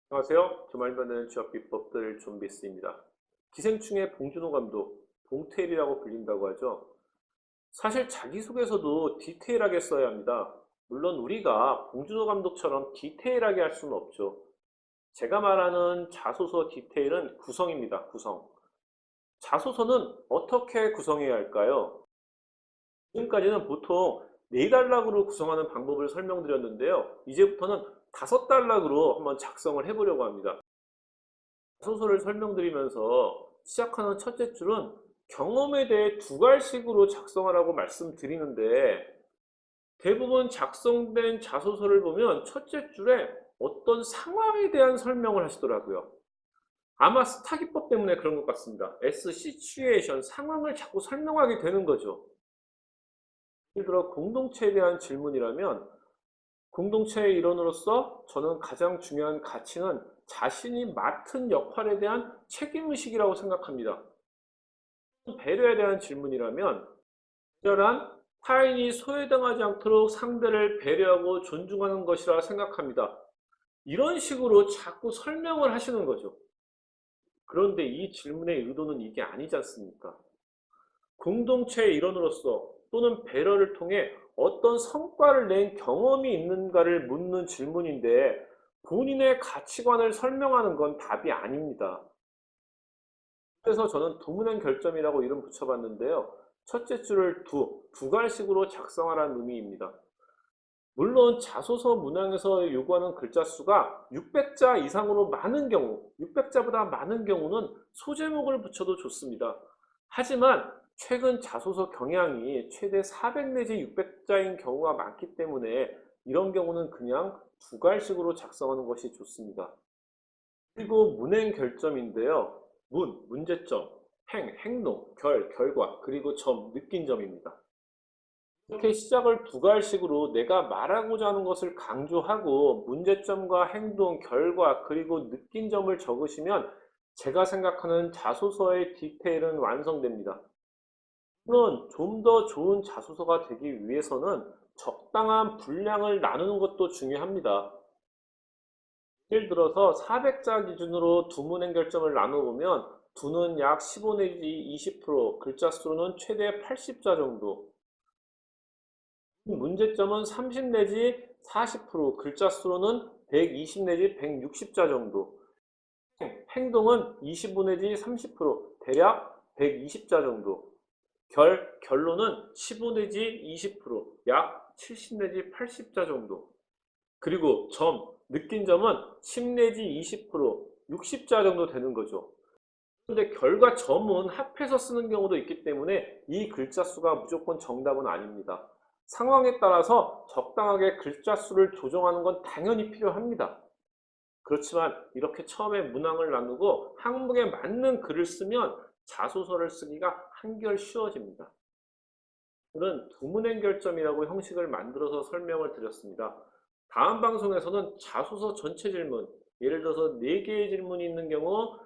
안녕하세요. 주말 만드는 취업 비법들 존비스입니다. 기생충의 봉준호 감독, 봉태일이라고 불린다고 하죠. 사실 자기소개서도 디테일하게 써야 합니다. 물론 우리가 봉준호 감독처럼 디테일하게 할 수는 없죠. 제가 말하는 자소서 디테일은 구성입니다. 구성. 자소서는 어떻게 구성해야 할까요? 지금까지는 보통 4단락으로 구성하는 방법을 설명드렸는데요. 이제부터는 5단락으로 한번 작성을 해보려고 합니다. 소설을 설명드리면서 시작하는 첫째 줄은 경험에 대해 2갈식으로 작성하라고 말씀드리는데 대부분 작성된 자소서를 보면 첫째 줄에 어떤 상황에 대한 설명을 하시더라고요. 아마 스타 기법 때문에 그런 것 같습니다. S, 시츄에이션, 상황을 자꾸 설명하게 되는 거죠. 예를 들어 공동체에 대한 질문이라면 공동체의 일원으로서 저는 가장 중요한 가치는 자신이 맡은 역할에 대한 책임의식이라고 생각합니다. 배려에 대한 질문이라면 특별한 타인이 소외당하지 않도록 상대를 배려하고 존중하는 것이라 생각합니다. 이런 식으로 자꾸 설명을 하시는 거죠. 그런데 이 질문의 의도는 이게 아니지 않습니까? 공동체의 일원으로서 또는 배려를 통해 어떤 성과를 낸 경험이 있는가를 묻는 질문인데 본인의 가치관을 설명하는 건 답이 아닙니다. 그래서 저는 두문행 결점이라고 이름 붙여봤는데요. 첫째 줄을 두 갈식으로 작성하라는 의미입니다. 물론 자소서 문항에서 요구하는 글자 수가 600자 이상으로 많은 경우, 600자보다 많은 경우는 소제목을 붙여도 좋습니다. 하지만 최근 자소서 경향이 최대 400 내지 600자인 경우가 많기 때문에 이런 경우는 그냥 2갈식으로 작성하는 것이 좋습니다. 그리고 문행 결점인데요. 문제점, 행동, 결과, 그리고 느낀 점입니다. 이렇게 시작을 2갈식으로 내가 말하고자 하는 것을 강조하고 문제점과 행동, 결과, 그리고 느낀 점을 적으시면 제가 생각하는 자소서의 디테일은 완성됩니다. 물론 좀 더 좋은 자소서가 되기 위해서는 적당한 분량을 나누는 것도 중요합니다. 예를 들어서 400자 기준으로 두문행 결점을 나눠보면 두는 약 15 내지 20%, 글자 수로는 최대 80자 정도, 문제점은 30 내지 40%, 글자 수로는 120 내지 160자 정도, 행동은 25 내지 30%, 대략 120자 정도, 결론은 15 내지 20%, 약 70 내지 80자 정도, 그리고 느낀 점은 10 내지 20%, 60자 정도 되는 거죠. 그런데 결과 점은 합해서 쓰는 경우도 있기 때문에 이 글자 수가 무조건 정답은 아닙니다. 상황에 따라서 적당하게 글자 수를 조정하는 건 당연히 필요합니다. 그렇지만 이렇게 처음에 문항을 나누고 항목에 맞는 글을 쓰면 자소서를 쓰기가 한결 쉬워집니다. 오늘은 두문행 결점이라고 형식을 만들어서 설명을 드렸습니다. 다음 방송에서는 자소서 전체 질문, 예를 들어서 4개의 질문이 있는 경우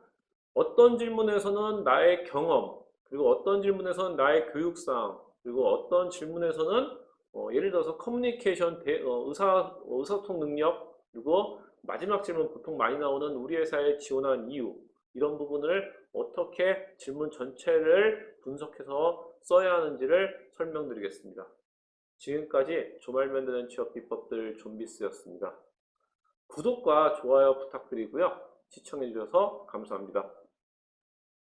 어떤 질문에서는 나의 경험, 그리고 어떤 질문에서는 나의 교육상, 그리고 어떤 질문에서는 예를 들어서 커뮤니케이션, 의사소통 능력, 그리고 마지막 질문 보통 많이 나오는 우리 회사에 지원한 이유, 이런 부분을 어떻게 질문 전체를 분석해서 써야 하는지를 설명드리겠습니다. 지금까지 주말 만드는 취업 비법들 존비스였습니다. 구독과 좋아요 부탁드리고요. 시청해주셔서 감사합니다.